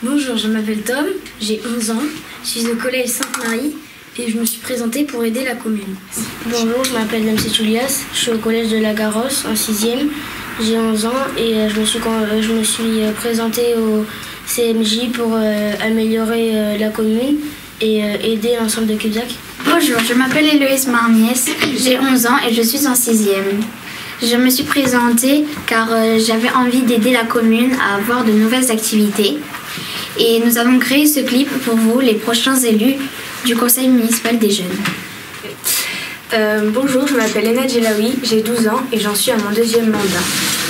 Bonjour, je m'appelle Tom, j'ai 11 ans, je suis au collège Sainte-Marie et je me suis présentée pour aider la commune. Bonjour, je m'appelle MC Julias, je suis au collège de la Garrosse en 6e, j'ai 11 ans et je me suis présentée au CMJ pour améliorer la commune et aider l'ensemble de Cubzac. Bonjour, je m'appelle Héloïse Marmiès, j'ai 11 ans et je suis en 6e. Je me suis présentée car j'avais envie d'aider la commune à avoir de nouvelles activités. Et nous avons créé ce clip pour vous, les prochains élus du conseil municipal des jeunes. Bonjour, je m'appelle Ena Djelaoui, j'ai 12 ans et j'en suis à mon 2e mandat.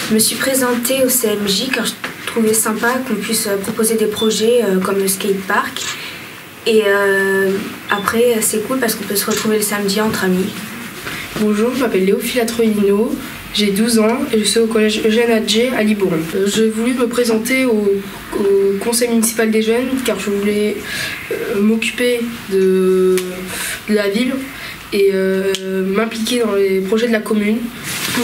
Je me suis présentée au CMJ car je trouvais sympa qu'on puisse proposer des projets comme le skatepark. Et après, c'est cool parce qu'on peut se retrouver le samedi entre amis. Bonjour, je m'appelle Léophila Troïno, j'ai 12 ans et je suis au collège Eugène Adjé à Libourne. J'ai voulu me présenter au conseil municipal des jeunes car je voulais m'occuper de la ville et m'impliquer dans les projets de la commune.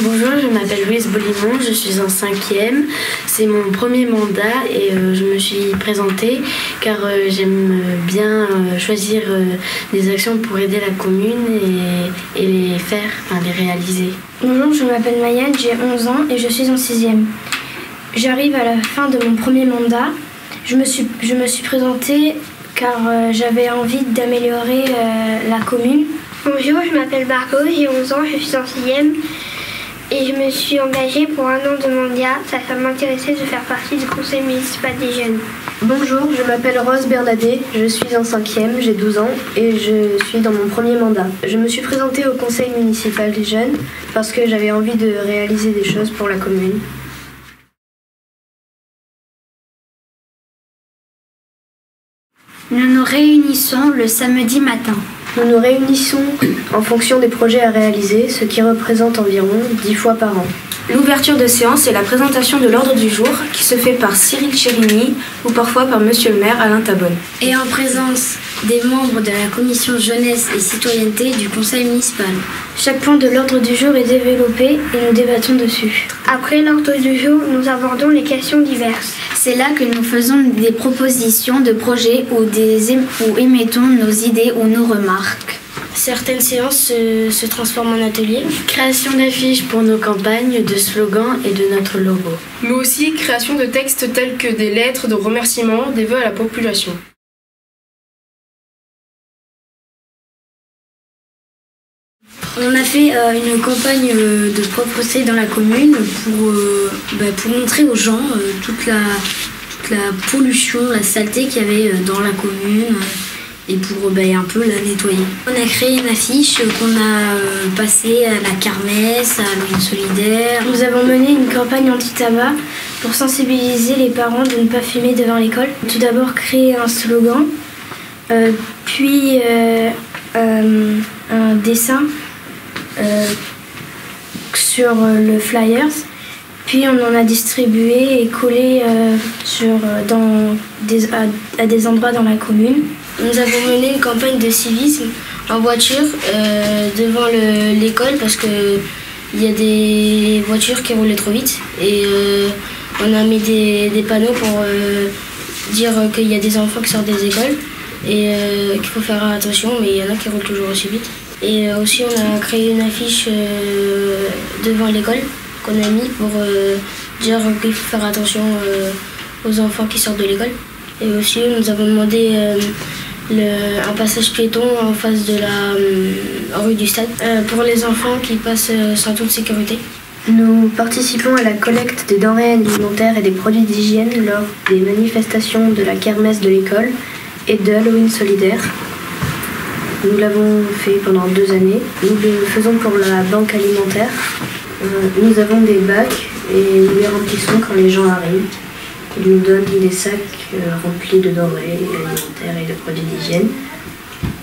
Bonjour, je m'appelle Louise Bolimon, je suis en 5e. C'est mon premier mandat et je me suis présentée car j'aime bien choisir des actions pour aider la commune et les faire, les réaliser. Bonjour, je m'appelle Mayenne, j'ai 11 ans et je suis en 6e. J'arrive à la fin de mon premier mandat. Je me suis présentée car j'avais envie d'améliorer la commune. Bonjour, je m'appelle Margot, j'ai 11 ans, je suis en 6e. Et je me suis engagée pour 1 an de mandat. Ça m'intéressait de faire partie du conseil municipal des jeunes. Bonjour, je m'appelle Rose Bernadet, je suis en 5e, j'ai 12 ans et je suis dans mon premier mandat. Je me suis présentée au conseil municipal des jeunes parce que j'avais envie de réaliser des choses pour la commune. Nous nous réunissons le samedi matin. Nous nous réunissons en fonction des projets à réaliser, ce qui représente environ 10 fois par an. L'ouverture de séance est la présentation de l'ordre du jour qui se fait par Cyril Chérini ou parfois par Monsieur le maire Alain Tabonne. Et en présence des membres de la commission jeunesse et citoyenneté du conseil municipal. Chaque point de l'ordre du jour est développé et nous débattons dessus. Après l'ordre du jour, nous abordons les questions diverses. C'est là que nous faisons des propositions de projets ou émettons nos idées ou nos remarques. Certaines séances se transforment en ateliers. Création d'affiches pour nos campagnes, de slogans et de notre logo. Mais aussi création de textes tels que des lettres de remerciement, des vœux à la population. On a fait une campagne de propreté dans la commune pour montrer aux gens toute la pollution, la saleté qu'il y avait dans la commune et pour un peu la nettoyer. On a créé une affiche qu'on a passée à la kermesse, à l'Halloween solidaire. Nous avons mené une campagne anti-tabac pour sensibiliser les parents de ne pas fumer devant l'école. Tout d'abord créer un slogan, puis un dessin sur le flyers, puis on en a distribué et collé à des endroits dans la commune. Nous avons mené une campagne de civisme en voiture devant l'école parce qu'il y a des voitures qui roulaient trop vite et on a mis des panneaux pour dire qu'il y a des enfants qui sortent des écoles et qu'il faut faire attention, mais il y en a qui roulent toujours aussi vite. Et aussi on a créé une affiche devant l'école qu'on a mis pour dire qu'il faut faire attention aux enfants qui sortent de l'école. Et aussi nous avons demandé un passage piéton en face de la rue du stade pour les enfants qui passent sans toute sécurité. Nous participons à la collecte des denrées alimentaires et des produits d'hygiène lors des manifestations de la kermesse de l'école et de Halloween solidaire. Nous l'avons fait pendant 2 années. Nous le faisons pour la banque alimentaire. Nous avons des bacs et nous les remplissons quand les gens arrivent. Ils nous donnent des sacs remplis de denrées alimentaires et de produits d'hygiène.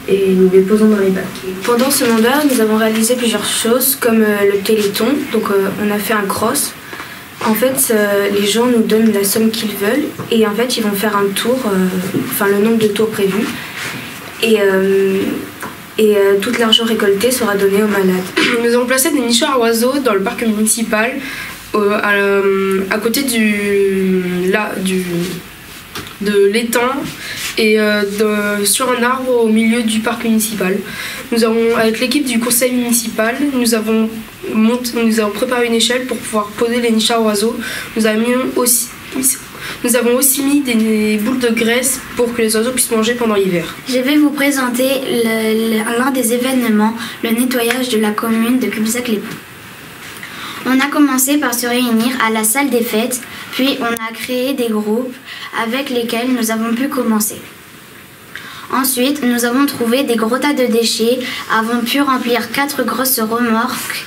Et nous les posons dans les bacs. Pendant ce mandat, nous avons réalisé plusieurs choses comme le téléthon. Donc on a fait un cross En fait, les gens nous donnent la somme qu'ils veulent et en fait, ils vont faire un tour, le nombre de tours prévus. Et tout l'argent récolté sera donné aux malades. Nous avons placé des nichoirs à oiseaux dans le parc municipal à côté de l'étang et sur un arbre au milieu du parc municipal. Nous avons, avec l'équipe du conseil municipal, nous avons préparé une échelle pour pouvoir poser les nichoirs à oiseaux. Nous avons aussi mis des boules de graisse pour que les oiseaux puissent manger pendant l'hiver. Je vais vous présenter l'un des événements, le nettoyage de la commune de Cubisac-les-Pins. On a commencé par se réunir à la salle des fêtes, puis on a créé des groupes avec lesquels nous avons pu commencer. Ensuite, nous avons trouvé des gros tas de déchets, avons pu remplir 4 grosses remorques.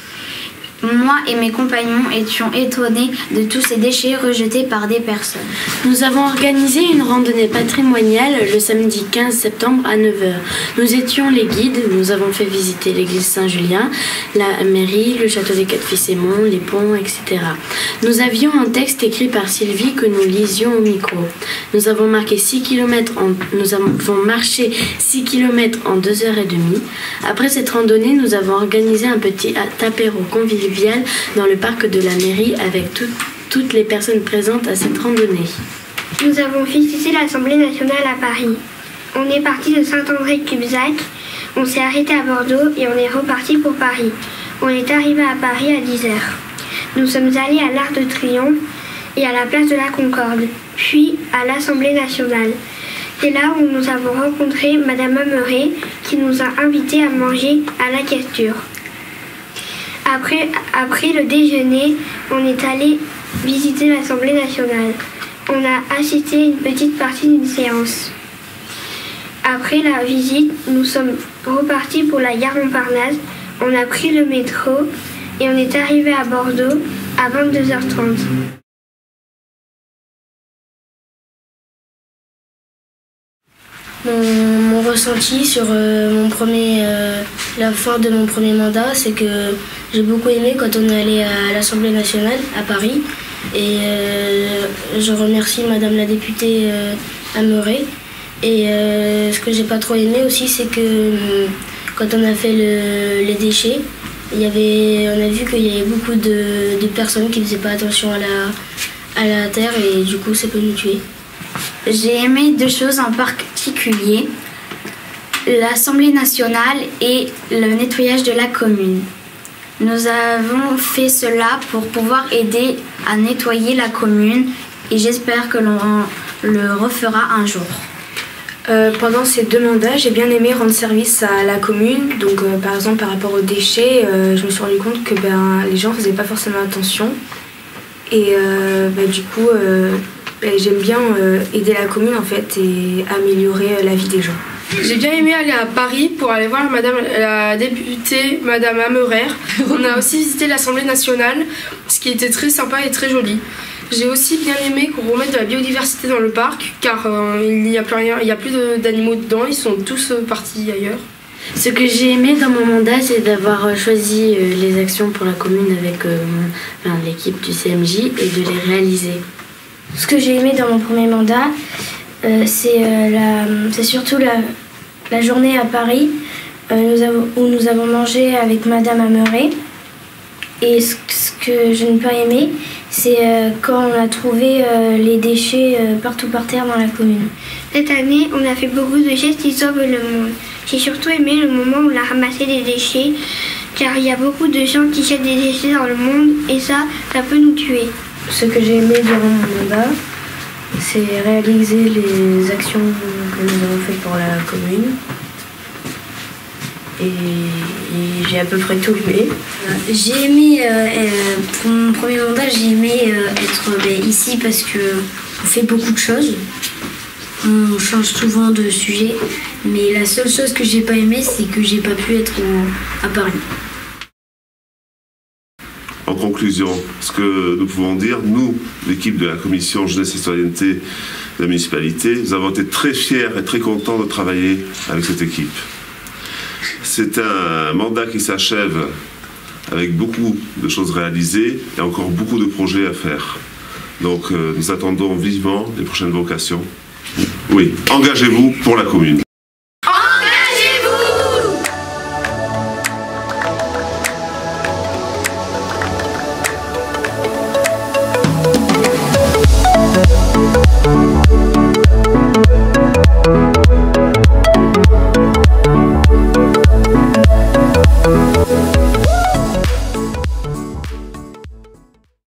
Moi et mes compagnons étions étonnés de tous ces déchets rejetés par des personnes. Nous avons organisé une randonnée patrimoniale le samedi 15 septembre à 9h. Nous étions les guides, nous avons fait visiter l'église Saint-Julien, la mairie, le château des Quatre-Fils-Aymon, les ponts, etc. Nous avions un texte écrit par Sylvie que nous lisions au micro. Nous avons marché 6 km en 2h30. Après cette randonnée, nous avons organisé un petit apéro convivial dans le parc de la mairie avec toutes les personnes présentes à cette randonnée. Nous avons visité l'Assemblée nationale à Paris. On est parti de Saint-André-Cubzac, on s'est arrêté à Bordeaux et on est reparti pour Paris. On est arrivé à Paris à 10h. Nous sommes allés à l'Arc de Triomphe et à la place de la Concorde, puis à l'Assemblée nationale. C'est là où nous avons rencontré Madame Ameret qui nous a invités à manger à la Casture. Après le déjeuner, on est allé visiter l'Assemblée nationale. On a assisté à une petite partie d'une séance. Après la visite, nous sommes repartis pour la gare Montparnasse. On a pris le métro et on est arrivé à Bordeaux à 22h30. Mon ressenti sur la fin de mon premier mandat, c'est que j'ai beaucoup aimé quand on est allé à l'Assemblée nationale à Paris. Et je remercie Madame la députée Ameret. Et ce que j'ai pas trop aimé aussi, c'est que quand on a fait les déchets, on a vu qu'il y avait beaucoup de personnes qui ne faisaient pas attention à la terre et du coup ça peut nous tuer. J'ai aimé 2 choses en particulier, l'Assemblée nationale et le nettoyage de la commune. Nous avons fait cela pour pouvoir aider à nettoyer la commune et j'espère que l'on le refera un jour. Pendant ces 2 mandats, j'ai bien aimé rendre service à la commune. Donc, par exemple, par rapport aux déchets, je me suis rendu compte que les gens ne faisaient pas forcément attention. Et du coup, j'aime bien aider la commune en fait et améliorer la vie des gens. J'ai bien aimé aller à Paris pour aller voir la députée Madame Ameret. On a aussi visité l'Assemblée nationale, ce qui était très sympa et très joli. J'ai aussi bien aimé qu'on remette de la biodiversité dans le parc, car il n'y a plus rien, il n'y a plus d'animaux dedans, ils sont tous partis ailleurs. Ce que j'ai aimé dans mon mandat, c'est d'avoir choisi les actions pour la commune avec l'équipe du CMJ et de les réaliser. Ce que j'ai aimé dans mon premier mandat, c'est surtout la journée à Paris où nous avons mangé avec Madame Ameret. Et ce que je n'ai pas aimé, c'est quand on a trouvé les déchets partout par terre dans la commune. Cette année, on a fait beaucoup de gestes qui sauvent le monde. J'ai surtout aimé le moment où on a ramassé des déchets, car il y a beaucoup de gens qui jettent des déchets dans le monde et ça peut nous tuer. Ce que j'ai aimé durant mon mandat, c'est réaliser les actions que nous avons faites pour la commune. Et j'ai à peu près tout aimé. J'ai aimé, pour mon premier mandat, j'ai aimé être ici parce qu'on fait beaucoup de choses. On change souvent de sujet, mais la seule chose que j'ai pas aimé, c'est que j'ai pas pu être à Paris. En conclusion, ce que nous pouvons dire, nous, l'équipe de la commission jeunesse et citoyenneté de la municipalité, nous avons été très fiers et très contents de travailler avec cette équipe. C'est un mandat qui s'achève avec beaucoup de choses réalisées et encore beaucoup de projets à faire. Donc nous attendons vivement les prochaines vocations. Oui, engagez-vous pour la commune. Engagez-vous!